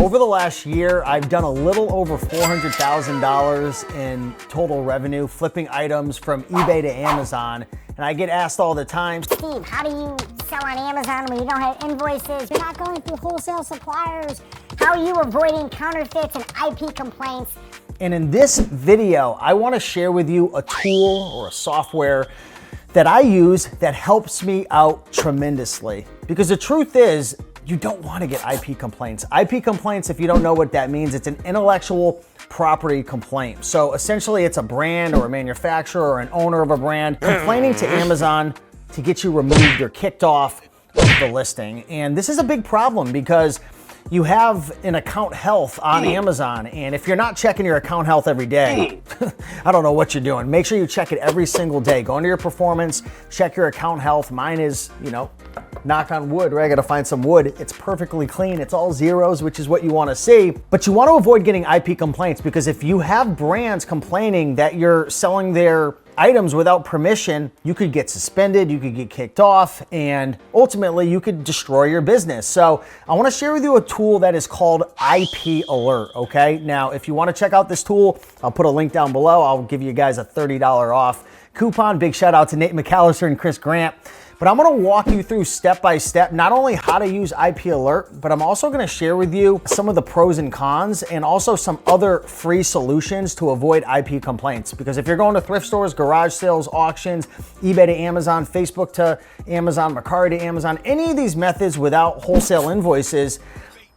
Over the last year, I've done a little over $400,000 in total revenue flipping items from eBay to Amazon. And I get asked all the time, Steve, how do you sell on Amazon when you don't have invoices? You're not going through wholesale suppliers. How are you avoiding counterfeits and IP complaints? and in this video, I want to share with you a tool or a software that I use that helps me out tremendously. Because the truth is, you don't want to get IP complaints. IP complaints, if you don't know what that means, it's an intellectual property complaint. So essentially it's a brand or a manufacturer or an owner of a brand complaining to Amazon to get you removed or kicked off of the listing. And this is a big problem because you have an account health on Amazon, and if you're not checking your account health every day, I don't know what you're doing. Make sure you check it every single day. Go into your performance, check your account health. Mine is, knock on wood, right? I gotta find some wood. It's perfectly clean. It's all zeros, which is what you wanna see. But you wanna avoid getting IP complaints, because if you have brands complaining that you're selling their items without permission, you could get suspended, you could get kicked off, and ultimately you could destroy your business. So I wanna share with you a tool that is called IP Alert, okay? Now, if you wanna check out this tool, I'll put a link down below. I'll give you guys a $30 off coupon. Big shout out to Nate McAllister and Chris Grant. But I'm gonna walk you through step by step, not only how to use IP Alert, but I'm also gonna share with you some of the pros and cons and also some other free solutions to avoid IP complaints. Because if you're going to thrift stores, garage sales, auctions, eBay to Amazon, Facebook to Amazon, Mercari to Amazon, any of these methods without wholesale invoices,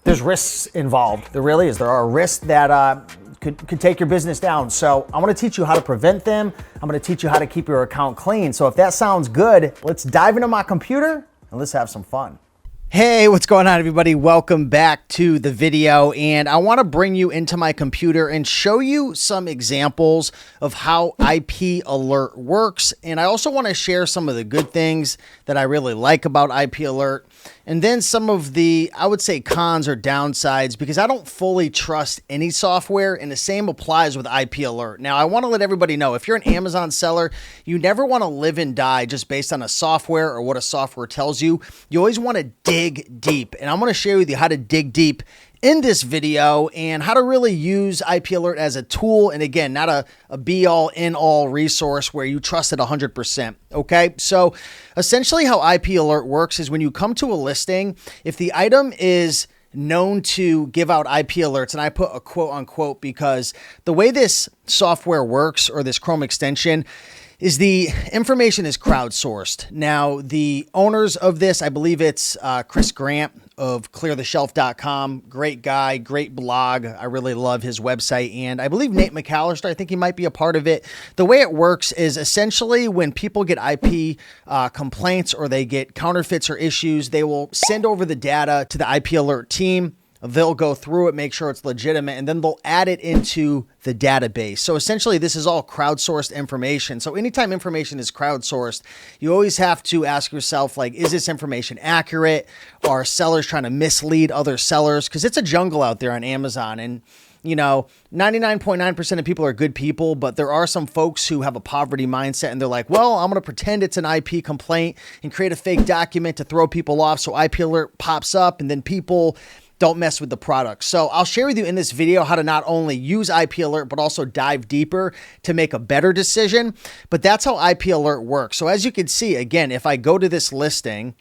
there's risks involved. There really is. There are risks that could take your business down. So I want to teach you how to prevent them. I'm going to teach you how to keep your account clean. So if that sounds good, let's dive into my computer and let's have some fun. Hey, what's going on, everybody? Welcome back to the video. And I want to bring you into my computer and show you some examples of how IP Alert works. And I also want to share some of the good things that I really like about IP Alert. And then some of the, I would say, cons or downsides, because I don't fully trust any software, and the same applies with IP Alert. Now, I want to let everybody know, if you're an Amazon seller, you never want to live and die just based on a software or what a software tells you. You always want to dig deep, and I'm going to share with you how to dig deep in this video and how to really use IP Alert as a tool. And again, not a be-all, end-all resource where you trust it 100%, okay? So essentially how IP Alert works is when you come to a listing, if the item is known to give out IP alerts, and I put a quote unquote because the way this software works, or this Chrome extension, is the information is crowdsourced. Now, the owners of this, I believe it's Chris Grant of cleartheshelf.com. Great guy, great blog. I really love his website. And I believe Nate McAllister, I think he might be a part of it. The way it works is essentially when people get IP complaints or they get counterfeits or issues, they will send over the data to the IP Alert team. They'll go through it, make sure it's legitimate, and then they'll add it into the database. So essentially, this is all crowdsourced information. So anytime information is crowdsourced, you always have to ask yourself, like, is this information accurate? Are sellers trying to mislead other sellers? Because it's a jungle out there on Amazon. And 99.9% of people are good people, but there are some folks who have a poverty mindset, and they're like, well, I'm going to pretend it's an IP complaint and create a fake document to throw people off. So IP Alert pops up, and then people don't mess with the product. So I'll share with you in this video how to not only use IP Alert, but also dive deeper to make a better decision. But that's how IP Alert works. So as you can see, again, if I go to this listing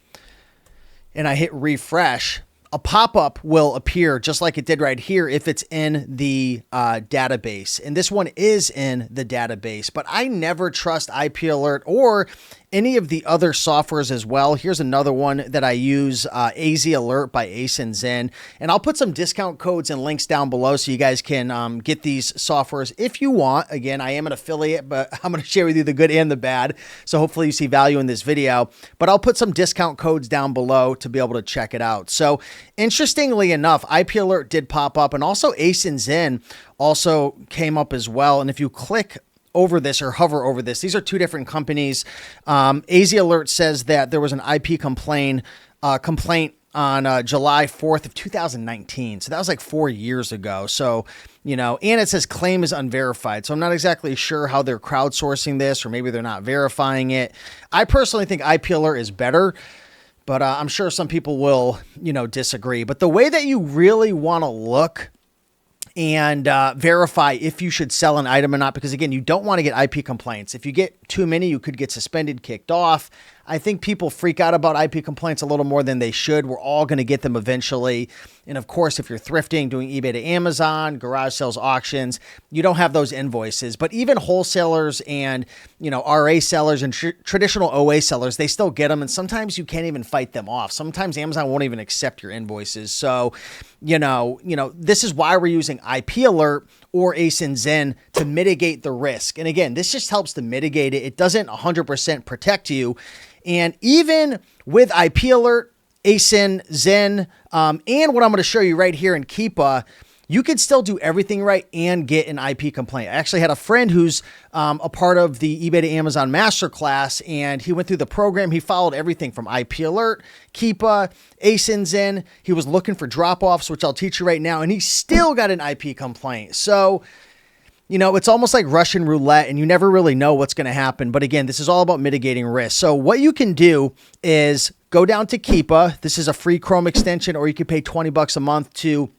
and I hit refresh, a pop-up will appear just like it did right here if it's in the database. And this one is in the database, but I never trust IP Alert or any of the other softwares as well. Here's another one that I use, AZ Alert by ASIN. And I'll put some discount codes and links down below so you guys can get these softwares if you want. Again, I am an affiliate, but I'm going to share with you the good and the bad. So hopefully you see value in this video, but I'll put some discount codes down below to be able to check it out. So interestingly enough, IP Alert did pop up, and also ASIN also came up as well. And if you click over this or hover over this, these are two different companies. AZ Alert says that there was an IP complaint on July 4th of 2019. So that was like 4 years ago. So, and it says claim is unverified. So I'm not exactly sure how they're crowdsourcing this, or maybe they're not verifying it. I personally think IP Alert is better but I'm sure some people will, disagree. But the way that you really want to look and verify if you should sell an item or not, because again, you don't want to get IP complaints. If you get too many, you could get suspended, kicked off. I think people freak out about IP complaints a little more than they should. We're all going to get them eventually. And of course, if you're thrifting, doing eBay to Amazon, garage sales, auctions, you don't have those invoices. But even wholesalers and, RA sellers and traditional OA sellers, they still get them. And sometimes you can't even fight them off. Sometimes Amazon won't even accept your invoices. So, this is why we're using IP Alert or ASIN Zen to mitigate the risk. And again, this just helps to mitigate it. It doesn't 100% protect you. And even with IP Alert, ASIN, Zen, and what I'm going to show you right here in Keepa, you could still do everything right and get an IP complaint. I actually had a friend who's a part of the eBay to Amazon Masterclass, and he went through the program. He followed everything from IP Alert, Keepa, ASIN, Zen. He was looking for drop-offs, which I'll teach you right now, and he still got an IP complaint. So, it's almost like Russian roulette, and you never really know what's going to happen. But again, this is all about mitigating risk. So what you can do is go down to Keepa. This is a free Chrome extension, or you can pay $20 a month to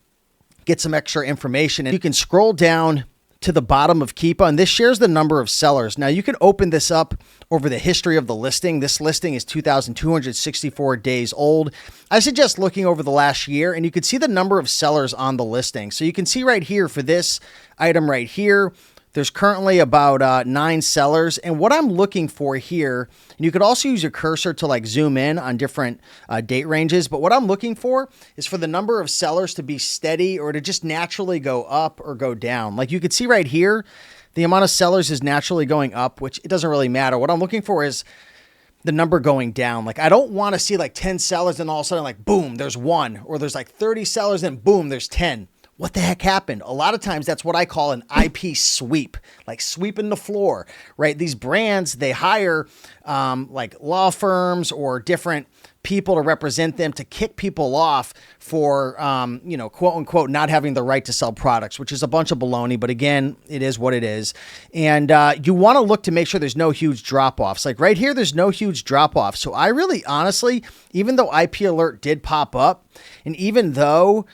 get some extra information. And you can scroll down to the bottom of Keepa, and this shares the number of sellers. Now you can open this up over the history of the listing. This listing is 2,264 days old. I suggest looking over the last year, and you can see the number of sellers on the listing. So you can see right here for this item right here, there's currently about 9 sellers. And what I'm looking for here, and you could also use your cursor to like zoom in on different date ranges, but what I'm looking for is for the number of sellers to be steady or to just naturally go up or go down. Like you could see right here, the amount of sellers is naturally going up, which it doesn't really matter. What I'm looking for is the number going down. Like I don't want to see like 10 sellers and all of a sudden like, boom, there's 1, or there's like 30 sellers and boom, there's 10. What the heck happened? A lot of times that's what I call an IP sweep, like sweeping the floor, right? These brands, they hire like law firms or different people to represent them to kick people off for, quote unquote, not having the right to sell products, which is a bunch of baloney. But again, it is what it is. And you want to look to make sure there's no huge drop-offs. Like right here, there's no huge drop-offs. So I really, honestly, even though IP Alert did pop up, and even though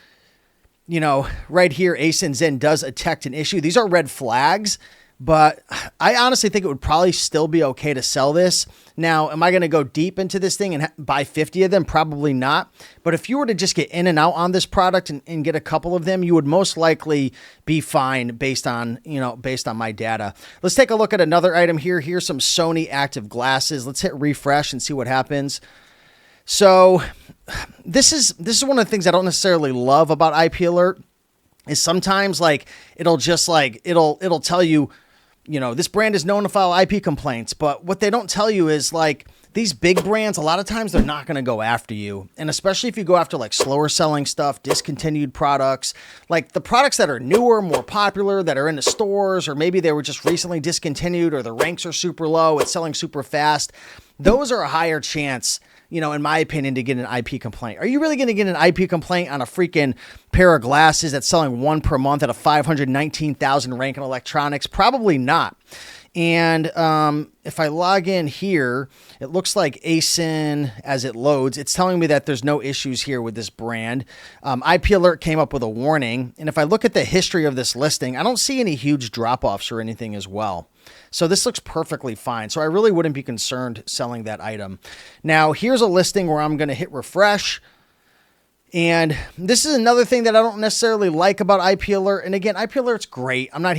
right here, ASIN Zen does detect an issue, these are red flags, but I honestly think it would probably still be okay to sell this. Now, am I going to go deep into this thing and buy 50 of them? Probably not. But if you were to just get in and out on this product and get a couple of them, you would most likely be fine based on my data. Let's take a look at another item here. Here's some Sony active glasses. Let's hit refresh and see what happens. So this is one of the things I don't necessarily love about IP Alert is sometimes like it'll tell you, this brand is known to file IP complaints, but what they don't tell you is like these big brands, a lot of times they're not going to go after you. And especially if you go after like slower selling stuff, discontinued products, like the products that are newer, more popular, that are in the stores, or maybe they were just recently discontinued or the ranks are super low, it's selling super fast. Those are a higher chance, in my opinion, to get an IP complaint. Are you really going to get an IP complaint on a freaking pair of glasses that's selling 1 per month at a 519,000 rank in electronics? Probably not. And if I log in here, it looks like ASIN, as it loads, it's telling me that there's no issues here with this brand. IP Alert came up with a warning. And if I look at the history of this listing, I don't see any huge drop-offs or anything as well. So this looks perfectly fine. So I really wouldn't be concerned selling that item. Now, here's a listing where I'm going to hit refresh. And this is another thing that I don't necessarily like about IP Alert. And again, IP Alert's great. I'm not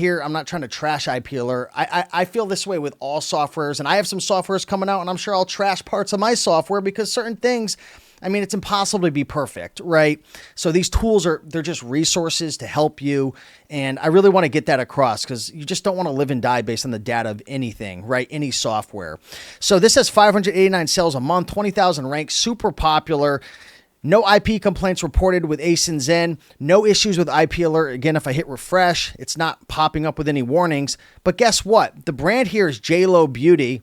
trying to trash IP Alert. I feel this way with all softwares, and I have some softwares coming out, and I'm sure I'll trash parts of my software because certain things, it's impossible to be perfect, right? So these tools they're just resources to help you. And I really want to get that across because you just don't want to live and die based on the data of anything, right? Any software. So this has 589 sales a month, 20,000 ranks, super popular. No IP complaints reported with ASIN Zen. No issues with IP Alert. Again, if I hit refresh, it's not popping up with any warnings. But guess what? The brand here is JLo Beauty.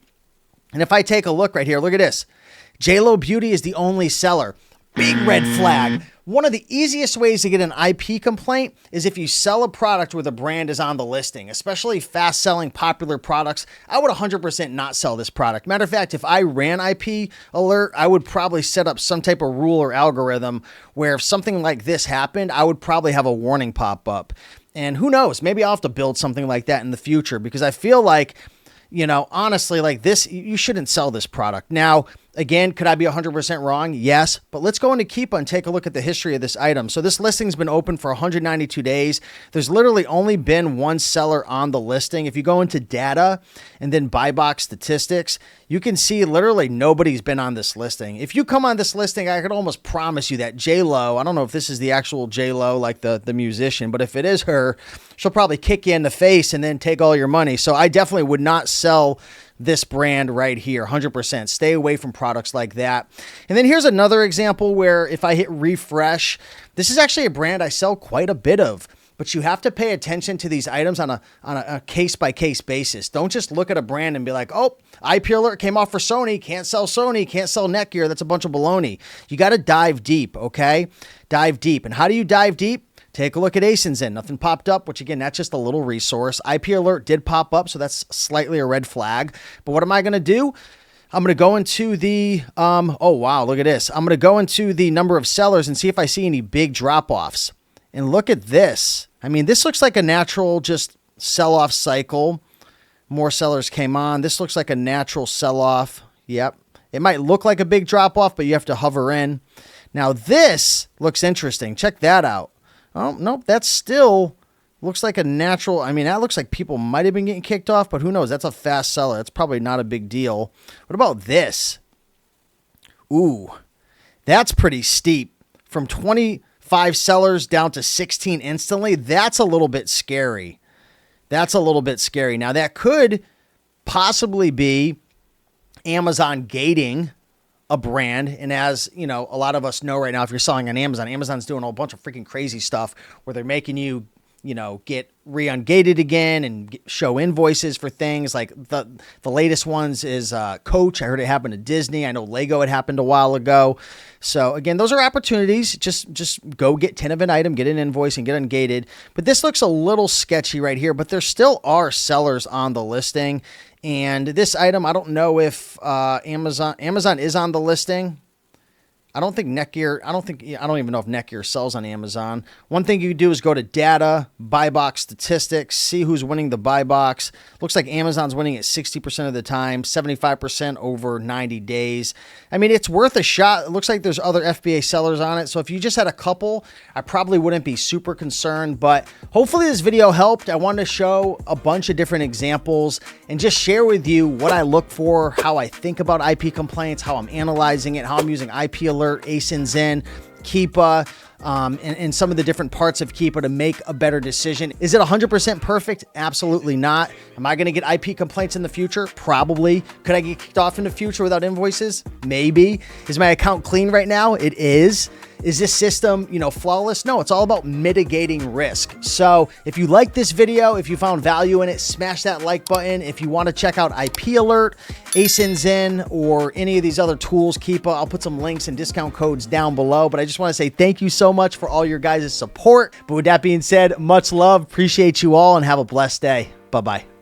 And if I take a look right here, look at this. JLo Beauty is the only seller. big red flag. One of the easiest ways to get an IP complaint is if you sell a product where the brand is on the listing, especially fast selling popular products. I would 100% not sell this product. Matter of fact, if I ran IP alert, I would probably set up some type of rule or algorithm where if something like this happened, I would probably have a warning pop up. And who knows, maybe I'll have to build something like that in the future, because I feel like, you know, honestly, like this, you shouldn't sell this product. Now, again, could I be 100% wrong? Yes, but let's go into Keepa and take a look at the history of this item. So this listing's been open for 192 days. There's literally only been one seller on the listing. If you go into data and then buy box statistics, you can see literally nobody's been on this listing. If you come on this listing, I could almost promise you that J-Lo, I don't know if this is the actual J-Lo, like the musician, but if it is her, she'll probably kick you in the face and then take all your money. So I definitely would not sell this brand right here, 100%. Stay away from products like that. And then here's another example where if I hit refresh, this is actually a brand I sell quite a bit of, but you have to pay attention to these items on a case-by-case basis. Don't just look at a brand and be like, oh, IP alert came off for Sony, can't sell Netgear. That's a bunch of baloney. You got to dive deep, okay? Dive deep. And how do you dive deep? Take a look at ASIN. Nothing popped up, which again, that's just a little resource. IP alert did pop up, so that's slightly a red flag. But what am I going to do? I'm going to go into the, oh wow, look at this. I'm going to go into the number of sellers and see if I see any big drop-offs. And look at this. I mean, this looks like a natural just sell-off cycle. More sellers came on. This looks like a natural sell-off. Yep. It might look like a big drop-off, but you have to hover in. Now this looks interesting. Check that out. Oh, nope, that still looks like a natural. I mean, that looks like people might have been getting kicked off, but who knows? That's a fast seller. That's probably not a big deal. What about this? Ooh, that's pretty steep. From 25 sellers down to 16 instantly. That's a little bit scary. That's a little bit scary. Now, that could possibly be Amazon gating a brand. And as you know, a lot of us know right now, if you're selling on Amazon, Amazon's doing a whole bunch of freaking crazy stuff where they're making you, you know, get re-ungated again and show invoices for things like the latest ones is Coach. I heard it happened to Disney. I know Lego, it happened a while ago. So again, those are opportunities. Just go get 10 of an item, get an invoice and get ungated. But this looks a little sketchy right here, but there still are sellers on the listing. And this item, I don't know if Amazon is on the listing. I don't think Netgear, I don't even know if Netgear sells on Amazon. One thing you do is go to data, buy box statistics, see who's winning the buy box. Looks like Amazon's winning at 60% of the time, 75% over 90 days. I mean, it's worth a shot. It looks like there's other FBA sellers on it. So if you just had a couple, I probably wouldn't be super concerned, but hopefully this video helped. I wanted to show a bunch of different examples and just share with you what I look for, how I think about IP complaints, how I'm analyzing it, how I'm using IP alert, ASIN, Keepa, and some of the different parts of Keepa to make a better decision. Is it 100% perfect? Absolutely not. Am I going to get IP complaints in the future? Probably. Could I get kicked off in the future without invoices? Maybe. Is my account clean right now? It is. Is this system, you know, flawless? No, it's all about mitigating risk. So if you like this video, if you found value in it, smash that like button. If you want to check out IP Alert, ASIN, or any of these other tools, Keepa, I'll put some links and discount codes down below. But I just want to say thank you so much for all your guys' support. But with that being said, much love. Appreciate you all and have a blessed day. Bye-bye.